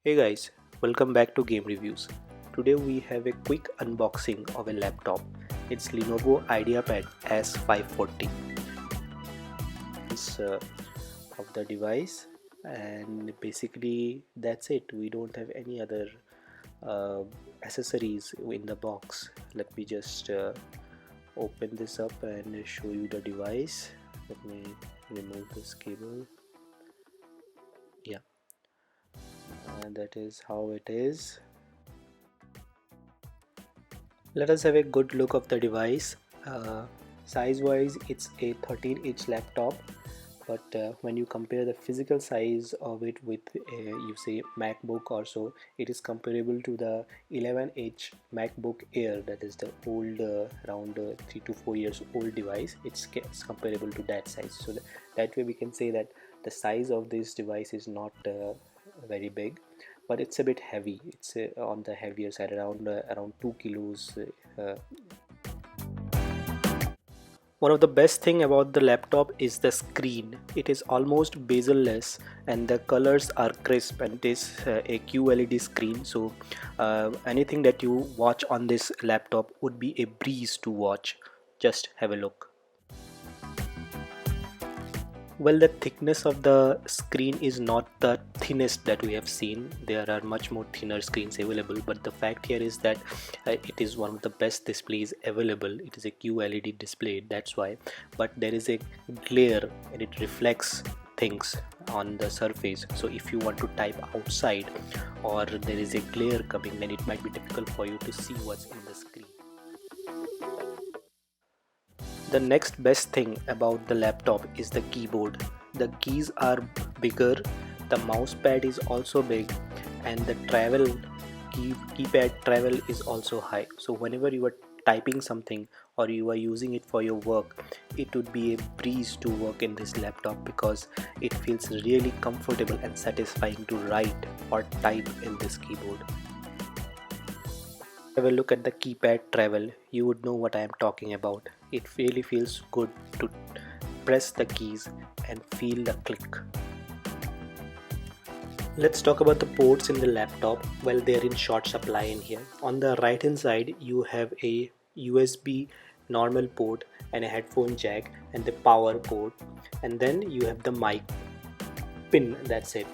Hey guys, welcome back to Game Reviews. Today we have a quick unboxing of a laptop. It's Lenovo IdeaPad S540. It's of the device, and basically that's it. We don't have any other uh, accessories in the box. Let me just open this up and show you the device. Let me remove this cable. Yeah, and that is how it is. Let us have a good look of the device. Size wise, it's a 13-inch laptop, but when you compare the physical size of it with you say MacBook or so, it is comparable to the 11-inch MacBook Air, that is the old around 3 to 4 years old device. It's comparable to that size, so that way we can say that the size of this device is not very big, but it's a bit heavy. It's on the heavier side, around 2 kilos. One of the best thing about the laptop is the screen. It is almost bezel-less and the colors are crisp, and it is a QLED screen, so anything that you watch on this laptop would be a breeze to watch. Just have a look. Well, the thickness of the screen is not the thinnest that we have seen. There are much more thinner screens available, but the fact here is that it is one of the best displays available. It is a QLED display, that's why. But there is a glare and it reflects things on the surface, so if you want to type outside or there is a glare coming, then it might be difficult for you to see what's in the screen. The next best thing about the laptop is the keyboard. The keys are bigger, the mouse pad is also big, and the keypad travel is also high. So whenever you are typing something or you are using it for your work, it would be a breeze to work in this laptop because it feels really comfortable and satisfying to write or type in this keyboard. Have a look at the keypad travel, you would know what I am talking about. It really feels good to press the keys and feel the click. Let's talk about the ports in the laptop. Well, they're in short supply in here. On the right hand side, you have a USB normal port and a headphone jack and the power port, and then you have the mic pin. That's it.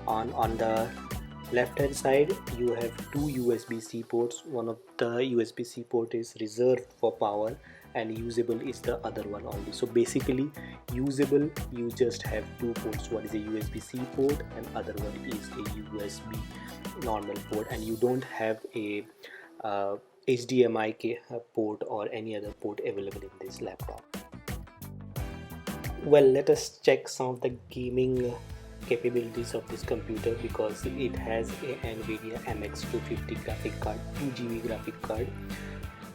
On the left hand side you have two USB-C ports. One of the USB-C port is reserved for power and usable is the other one only. So basically usable, you just have two ports. One is a USB-C port and other one is a USB normal port, and you don't have a HDMI port or any other port available in this laptop. Well, let us check some of the gaming capabilities of this computer, because it has a NVIDIA MX250 graphic card, 2GB graphic card,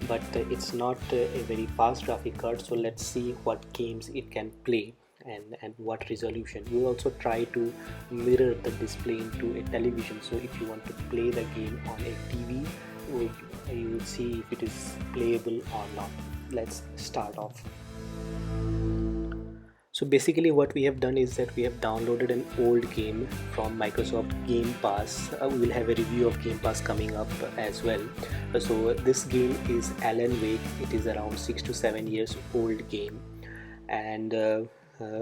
but it's not a very fast graphic card. So let's see what games it can play and what resolution. You also try to mirror the display into a television, so if you want to play the game on a TV, you will see if it is playable or not. Let's start off. So basically what we have done is that we have downloaded an old game from Microsoft Game Pass. We will have a review of Game Pass coming up as well. So this game is Alan Wake. It is around 6 to 7 years old game, and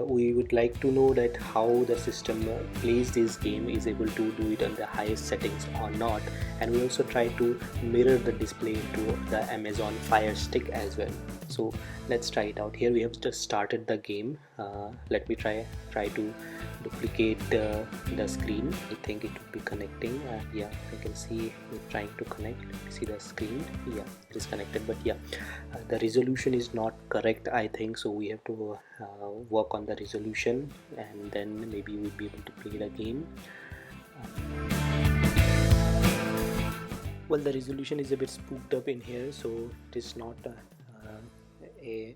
we would like to know that how the system plays this game, is able to do it on the highest settings or not, and we also try to mirror the display into the Amazon Fire Stick as well. So let's try it out. Here we have just started the game. Let me try to duplicate the screen. I think it will be connecting. Yeah, I can see it trying to connect. See the screen. Yeah, it is connected, but yeah, the resolution is not correct, I think, so we have to work on the resolution, and then maybe we'll be able to play the game. Well, the resolution is a bit spooked up in here, so it is not a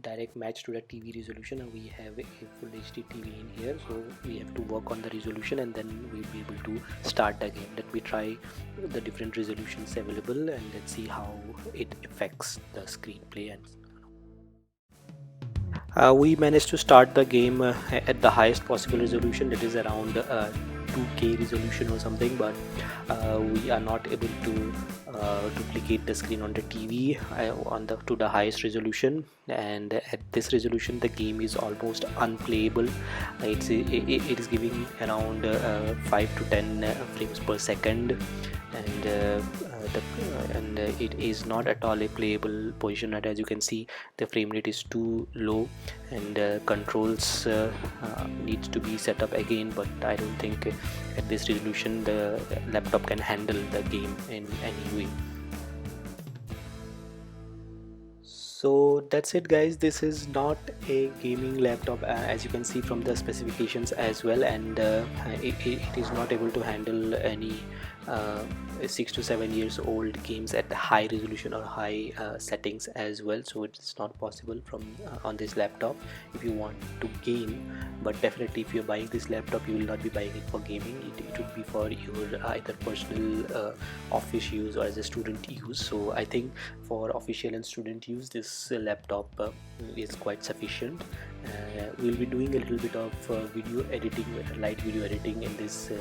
direct match to the TV resolution, and we have a full HD TV in here, so we have to work on the resolution and then we'll be able to start the game. Let me try the different resolutions available and let's see how it affects the screenplay. And we managed to start the game at the highest possible resolution, that is around 2K resolution or something, but we are not able to duplicate the screen on the TV to the highest resolution, and at this resolution the game is almost unplayable. It is giving around 5 to 10 frames per second, and it is not at all a playable position. And as you can see, the frame rate is too low, and controls needs to be set up again, but I don't think at this resolution the laptop can handle the game in any way. So that's it, guys. This is not a gaming laptop, as you can see from the specifications as well, and it is not able to handle any 6 to 7 years old games at the high resolution or high settings as well. So it's not possible from on this laptop if you want to game. But definitely, if you're buying this laptop, you will not be buying it for gaming. It would be for your either personal office use or as a student use. So I think for official and student use, this laptop is quite sufficient. We'll be doing a little bit of video editing, light video editing in this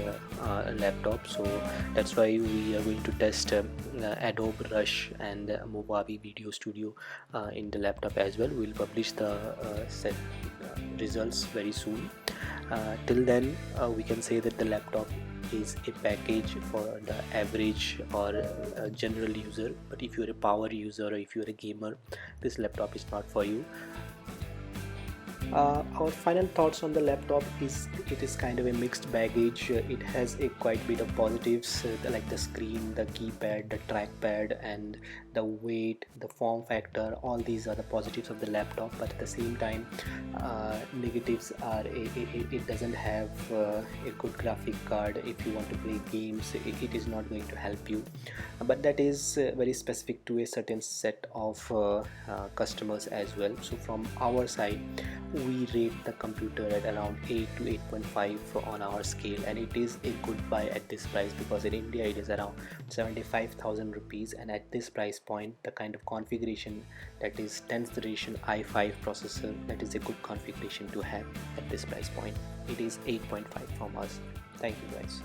laptop, so that's why we are going to test Adobe Rush and Movavi Video Studio in the laptop as well. We'll publish the set results very soon. Till then, we can say that the laptop is a package for the average or general user, but if you're a power user or if you're a gamer, this laptop is not for you. Our final thoughts on the laptop is it is kind of a mixed baggage. It has a quite bit of positives, like the screen, the keypad, the trackpad, and the weight, the form factor. All these are the positives of the laptop, but at the same time, negatives are it doesn't have a good graphic card. If you want to play games, it is not going to help you, but that is very specific to a certain set of customers as well. So from our side, we rate the computer at around 8 to 8.5 on our scale, and it is a good buy at this price, because in India it is around 75,000 rupees, and at this price point the kind of configuration, that is 10th generation i5 processor, that is a good configuration to have at this price point. It is 8.5 from us. Thank you, guys.